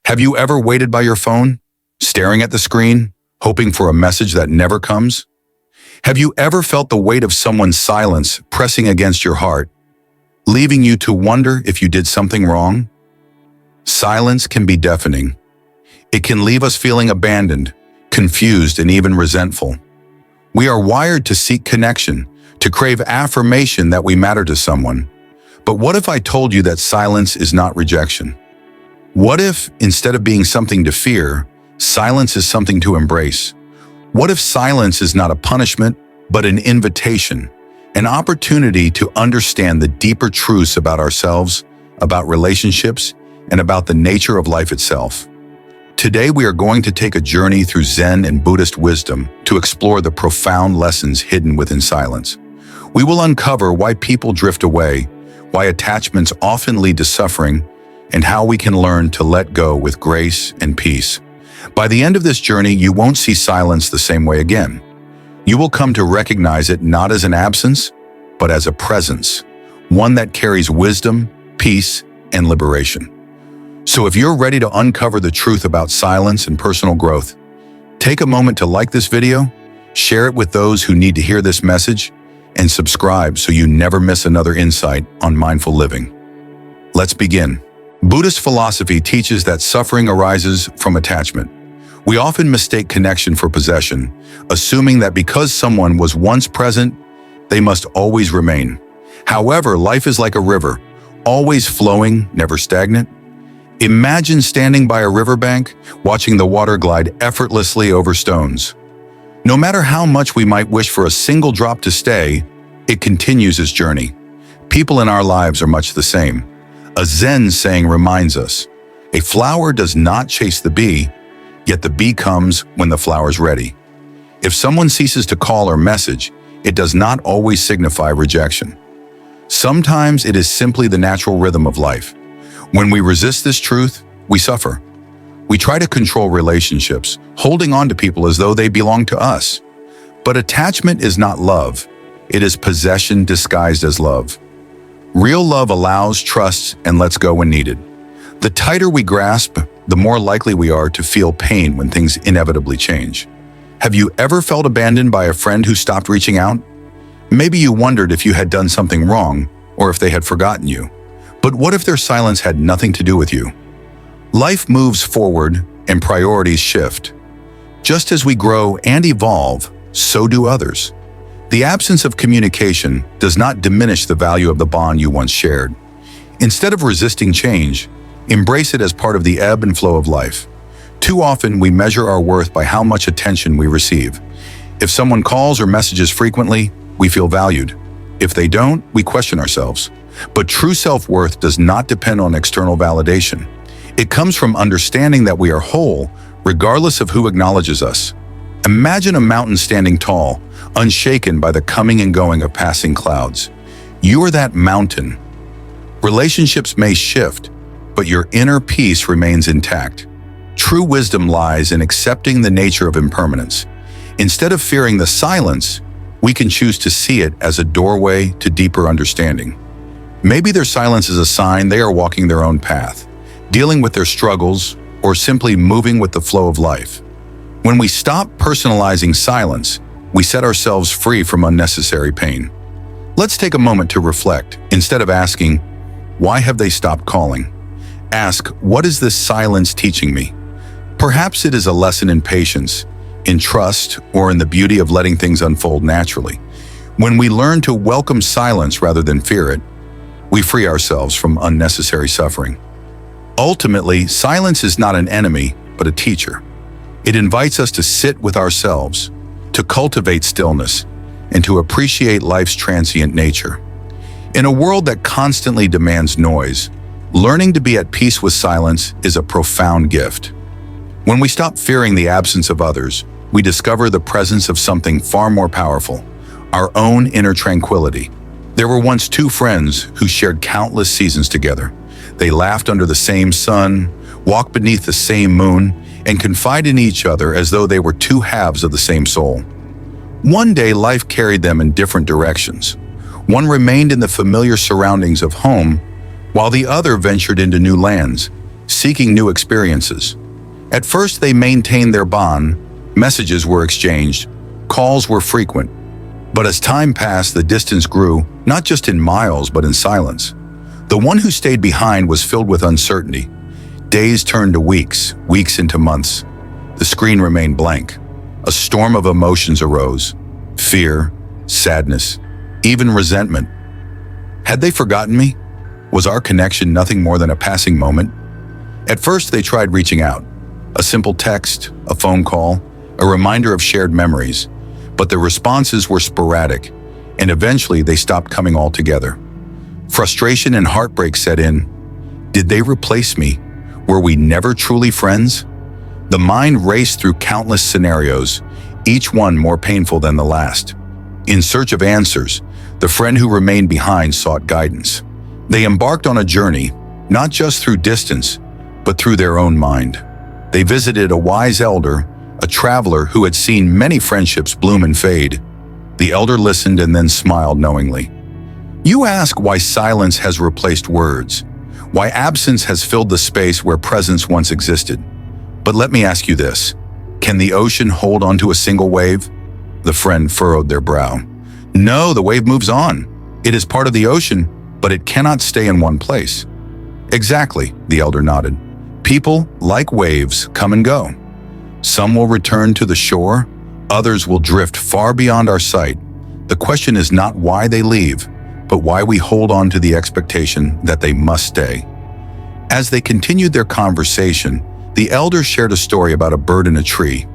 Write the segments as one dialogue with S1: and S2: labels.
S1: Have you ever waited by your phone, staring at the screen, hoping for a message that never comes? Have you ever felt the weight of someone's silence pressing against your heart, leaving you to wonder if you did something wrong? Silence can be deafening. It can leave us feeling abandoned, confused, and even resentful. We are wired to seek connection, to crave affirmation that we matter to someone. But what if I told you that silence is not rejection? What if, instead of being something to fear, silence is something to embrace? What if silence is not a punishment, but an invitation, an opportunity to understand the deeper truths about ourselves, about relationships, and about the nature of life itself? Today, we are going to take a journey through Zen and Buddhist wisdom to explore the profound lessons hidden within silence. We will uncover why people drift away, why attachments often lead to suffering, and how we can learn to let go with grace and peace. By the end of this journey, you won't see silence the same way again. You will come to recognize it not as an absence, but as a presence, one that carries wisdom, peace, and liberation. So if you're ready to uncover the truth about silence and personal growth, take a moment to like this video, share it with those who need to hear this message, and subscribe so you never miss another insight on mindful living. Let's begin. Buddhist philosophy teaches that suffering arises from attachment. We often mistake connection for possession, assuming that because someone was once present, they must always remain. However, life is like a river, always flowing, never stagnant. Imagine standing by a riverbank, watching the water glide effortlessly over stones. No matter how much we might wish for a single drop to stay, it continues its journey. People in our lives are much the same. A Zen saying reminds us, a flower does not chase the bee, yet the bee comes when the flower's ready. If someone ceases to call or message, it does not always signify rejection. Sometimes it is simply the natural rhythm of life. When we resist this truth, we suffer. We try to control relationships, holding on to people as though they belong to us. But attachment is not love. It is possession disguised as love. Real love allows, trusts, and lets go when needed. The tighter we grasp, the more likely we are to feel pain when things inevitably change. Have you ever felt abandoned by a friend who stopped reaching out? Maybe you wondered if you had done something wrong or if they had forgotten you. But what if their silence had nothing to do with you? Life moves forward and priorities shift. Just as we grow and evolve, so do others. The absence of communication does not diminish the value of the bond you once shared. Instead of resisting change, embrace it as part of the ebb and flow of life. Too often, we measure our worth by how much attention we receive. If someone calls or messages frequently, we feel valued. If they don't, we question ourselves. But true self-worth does not depend on external validation. It comes from understanding that we are whole, regardless of who acknowledges us. Imagine a mountain standing tall, unshaken by the coming and going of passing clouds. You are that mountain. Relationships may shift, but your inner peace remains intact. True wisdom lies in accepting the nature of impermanence. Instead of fearing the silence, we can choose to see it as a doorway to deeper understanding. Maybe their silence is a sign they are walking their own path, dealing with their struggles, or simply moving with the flow of life. When we stop personalizing silence, we set ourselves free from unnecessary pain. Let's take a moment to reflect. Instead of asking, why have they stopped calling? Ask, what is this silence teaching me? Perhaps it is a lesson in patience, in trust, or in the beauty of letting things unfold naturally. When we learn to welcome silence rather than fear it, we free ourselves from unnecessary suffering. Ultimately, silence is not an enemy, but a teacher. It invites us to sit with ourselves, to cultivate stillness, and to appreciate life's transient nature. In a world that constantly demands noise, learning to be at peace with silence is a profound gift. When we stop fearing the absence of others, we discover the presence of something far more powerful, our own inner tranquility. There were once two friends who shared countless seasons together. They laughed under the same sun, walked beneath the same moon, and confided in each other as though they were two halves of the same soul. One day, life carried them in different directions. One remained in the familiar surroundings of home, while the other ventured into new lands, seeking new experiences. At first, they maintained their bond, messages were exchanged, calls were frequent. But as time passed, the distance grew, not just in miles, but in silence. The one who stayed behind was filled with uncertainty. Days turned to weeks, weeks into months. The screen remained blank. A storm of emotions arose. Fear, sadness, even resentment. Had they forgotten me? Was our connection nothing more than a passing moment? At first, they tried reaching out. A simple text, a phone call, a reminder of shared memories. But the responses were sporadic, and eventually they stopped coming altogether. Frustration and heartbreak set in. Did they replace me? Were we never truly friends? The mind raced through countless scenarios, each one more painful than the last. In search of answers, the friend who remained behind sought guidance. They embarked on a journey, not just through distance, but through their own mind. They visited a wise elder, a traveler who had seen many friendships bloom and fade. The elder listened and then smiled knowingly. You ask why silence has replaced words, why absence has filled the space where presence once existed. But let me ask you this, can the ocean hold onto a single wave? The friend furrowed their brow. No, the wave moves on. It is part of the ocean, but it cannot stay in one place. Exactly, the elder nodded. People, like waves, come and go. Some will return to the shore, others will drift far beyond our sight. The question is not why they leave, but why we hold on to the expectation that they must stay. As they continued their conversation, the elder shared a story about a bird in a tree.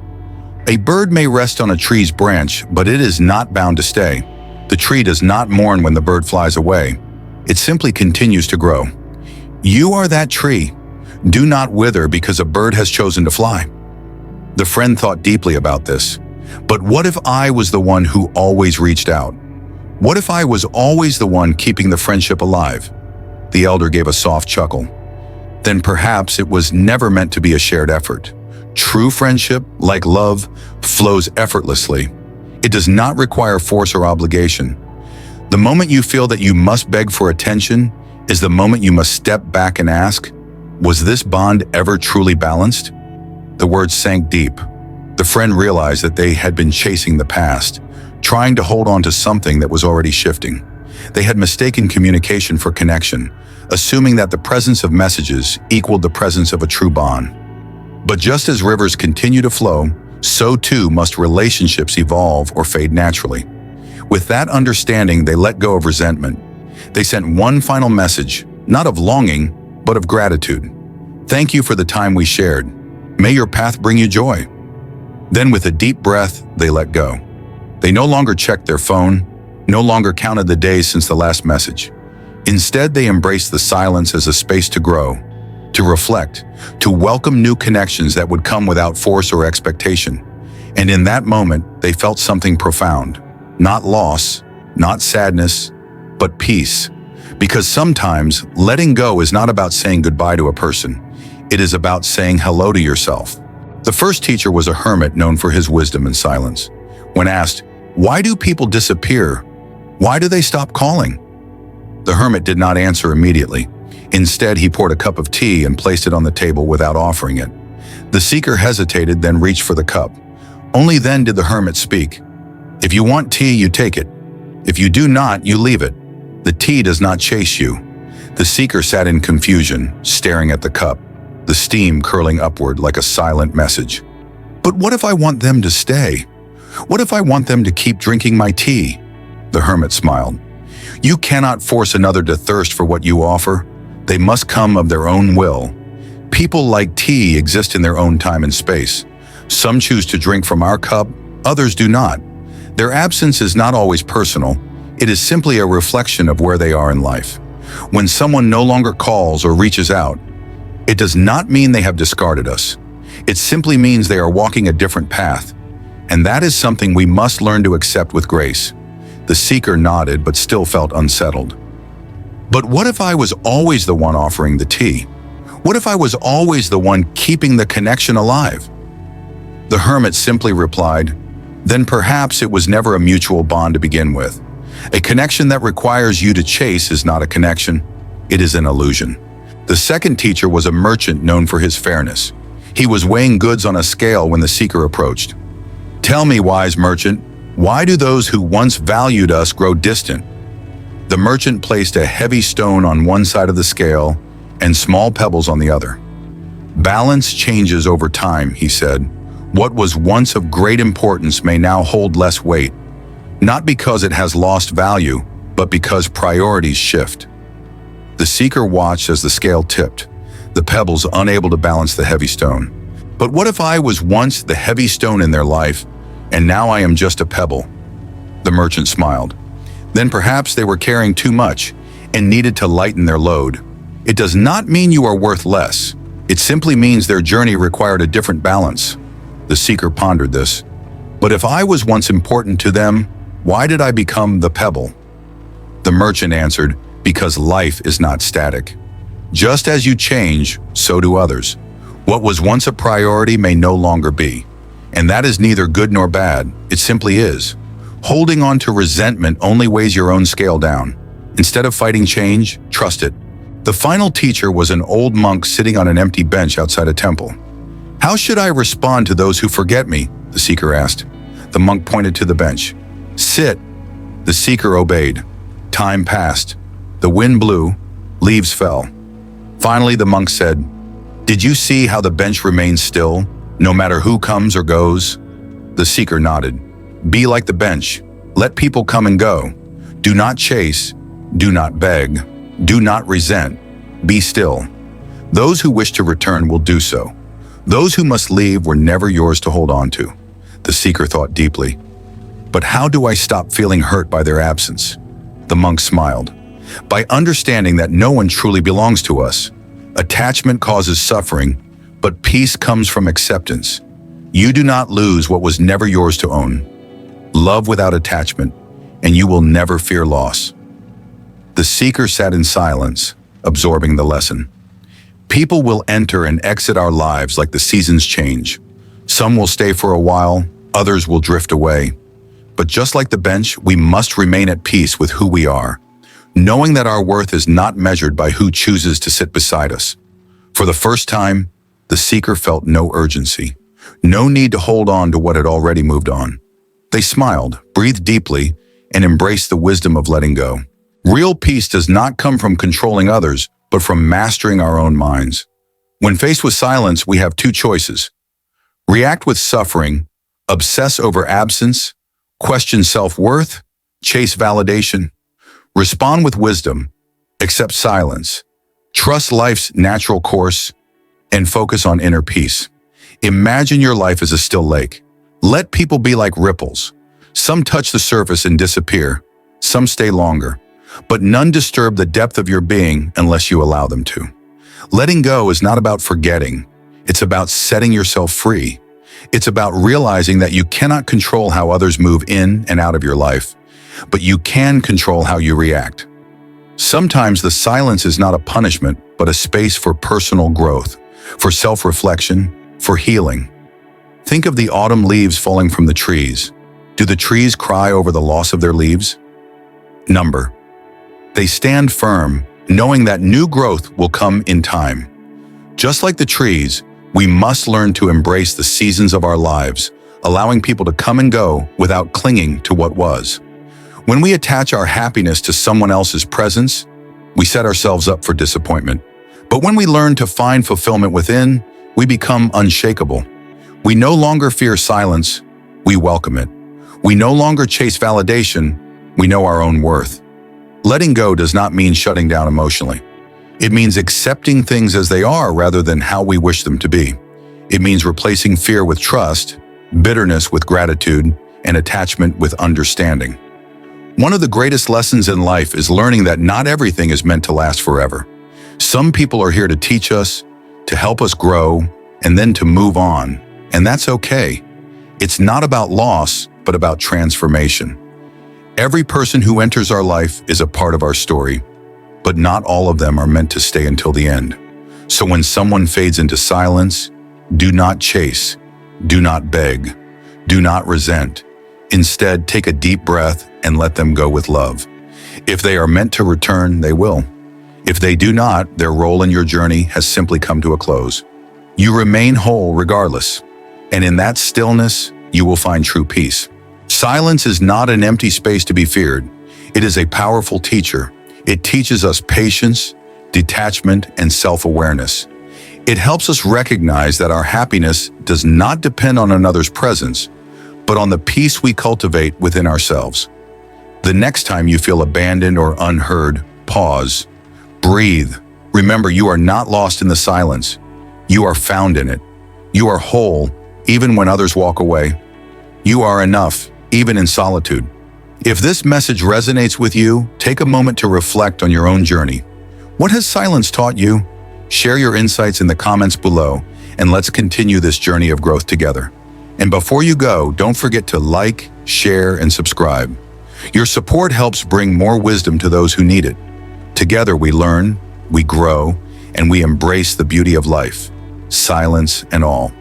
S1: A bird may rest on a tree's branch, but it is not bound to stay. The tree does not mourn when the bird flies away. It simply continues to grow. You are that tree. Do not wither because a bird has chosen to fly. The friend thought deeply about this. But what if I was the one who always reached out? What if I was always the one keeping the friendship alive? The elder gave a soft chuckle. Then perhaps it was never meant to be a shared effort. True friendship, like love, flows effortlessly. It does not require force or obligation. The moment you feel that you must beg for attention is the moment you must step back and ask, was this bond ever truly balanced? The words sank deep. The friend realized that they had been chasing the past, trying to hold on to something that was already shifting. They had mistaken communication for connection, assuming that the presence of messages equaled the presence of a true bond. But just as rivers continue to flow, so too must relationships evolve or fade naturally. With that understanding, they let go of resentment. They sent one final message, not of longing, but of gratitude. Thank you for the time we shared. May your path bring you joy. Then with a deep breath, they let go. They no longer checked their phone, no longer counted the days since the last message. Instead, they embraced the silence as a space to grow, to reflect, to welcome new connections that would come without force or expectation. And in that moment, they felt something profound. Not loss, not sadness, but peace. Because sometimes letting go is not about saying goodbye to a person. It is about saying hello to yourself. The first teacher was a hermit known for his wisdom and silence. When asked, why do people disappear? Why do they stop calling? The hermit did not answer immediately. Instead, he poured a cup of tea and placed it on the table without offering it. The seeker hesitated, then reached for the cup. Only then did the hermit speak. If you want tea, you take it. If you do not, you leave it. The tea does not chase you. The seeker sat in confusion, staring at the cup, the steam curling upward like a silent message. But what if I want them to stay? What if I want them to keep drinking my tea? The hermit smiled. You cannot force another to thirst for what you offer. They must come of their own will. People like tea exist in their own time and space. Some choose to drink from our cup, others do not. Their absence is not always personal. It is simply a reflection of where they are in life. When someone no longer calls or reaches out, it does not mean they have discarded us. It simply means they are walking a different path. And that is something we must learn to accept with grace. The seeker nodded but still felt unsettled. But what if I was always the one offering the tea? What if I was always the one keeping the connection alive? The hermit simply replied, then perhaps it was never a mutual bond to begin with. A connection that requires you to chase is not a connection, it is an illusion. The second teacher was a merchant known for his fairness. He was weighing goods on a scale when the seeker approached. "Tell me, wise merchant, why do those who once valued us grow distant?" The merchant placed a heavy stone on one side of the scale and small pebbles on the other. "Balance changes over time," he said. "What was once of great importance may now hold less weight, not because it has lost value, but because priorities shift." The seeker watched as the scale tipped, the pebbles unable to balance the heavy stone. "But what if I was once the heavy stone in their life, and now I am just a pebble?" The merchant smiled. "Then perhaps they were carrying too much and needed to lighten their load. It does not mean you are worth less. It simply means their journey required a different balance." The seeker pondered this. "But if I was once important to them, why did I become the pebble?" The merchant answered, "Because life is not static. Just as you change, so do others. What was once a priority may no longer be. And that is neither good nor bad, it simply is. Holding on to resentment only weighs your own scale down. Instead of fighting change, trust it." The final teacher was an old monk sitting on an empty bench outside a temple. "How should I respond to those who forget me?" the seeker asked. The monk pointed to the bench. "Sit." The seeker obeyed. Time passed. The wind blew. Leaves fell. Finally, the monk said, "Did you see how the bench remains still, no matter who comes or goes?" The seeker nodded. "Be like the bench. Let people come and go. Do not chase. Do not beg. Do not resent. Be still. Those who wish to return will do so. Those who must leave were never yours to hold on to." The seeker thought deeply. "But how do I stop feeling hurt by their absence?" The monk smiled. "By understanding that no one truly belongs to us. Attachment causes suffering, but peace comes from acceptance. You do not lose what was never yours to own. Love without attachment, and you will never fear loss." The seeker sat in silence, absorbing the lesson. People will enter and exit our lives like the seasons change. Some will stay for a while, others will drift away. But just like the bench, we must remain at peace with who we are, knowing that our worth is not measured by who chooses to sit beside us. For the first time, the seeker felt no urgency, no need to hold on to what had already moved on. They smiled, breathed deeply, and embraced the wisdom of letting go. Real peace does not come from controlling others, but from mastering our own minds. When faced with silence, we have two choices. React with suffering, obsess over absence, question self-worth, chase validation. Respond with wisdom, accept silence, trust life's natural course, and focus on inner peace. Imagine your life as a still lake. Let people be like ripples. Some touch the surface and disappear. Some stay longer. But none disturb the depth of your being unless you allow them to. Letting go is not about forgetting. It's about setting yourself free. It's about realizing that you cannot control how others move in and out of your life, but you can control how you react. Sometimes the silence is not a punishment, but a space for personal growth, for self-reflection, for healing. Think of the autumn leaves falling from the trees. Do the trees cry over the loss of their leaves? Number. They stand firm, knowing that new growth will come in time. Just like the trees, we must learn to embrace the seasons of our lives, allowing people to come and go without clinging to what was. When we attach our happiness to someone else's presence, we set ourselves up for disappointment. But when we learn to find fulfillment within, we become unshakable. We no longer fear silence, we welcome it. We no longer chase validation, we know our own worth. Letting go does not mean shutting down emotionally. It means accepting things as they are rather than how we wish them to be. It means replacing fear with trust, bitterness with gratitude, and attachment with understanding. One of the greatest lessons in life is learning that not everything is meant to last forever. Some people are here to teach us, to help us grow, and then to move on, and that's okay. It's not about loss, but about transformation. Every person who enters our life is a part of our story, but not all of them are meant to stay until the end. So when someone fades into silence, do not chase, do not beg, do not resent. Instead, take a deep breath and let them go with love. If they are meant to return, they will. If they do not, their role in your journey has simply come to a close. You remain whole regardless, and in that stillness, you will find true peace. Silence is not an empty space to be feared. It is a powerful teacher. It teaches us patience, detachment, and self-awareness. It helps us recognize that our happiness does not depend on another's presence, but on the peace we cultivate within ourselves. The next time you feel abandoned or unheard, pause, breathe. Remember, you are not lost in the silence. You are found in it. You are whole, even when others walk away. You are enough, even in solitude. If this message resonates with you, take a moment to reflect on your own journey. What has silence taught you? Share your insights in the comments below, and let's continue this journey of growth together. And before you go, don't forget to like, share, and subscribe. Your support helps bring more wisdom to those who need it. Together we learn, we grow, and we embrace the beauty of life, silence and all.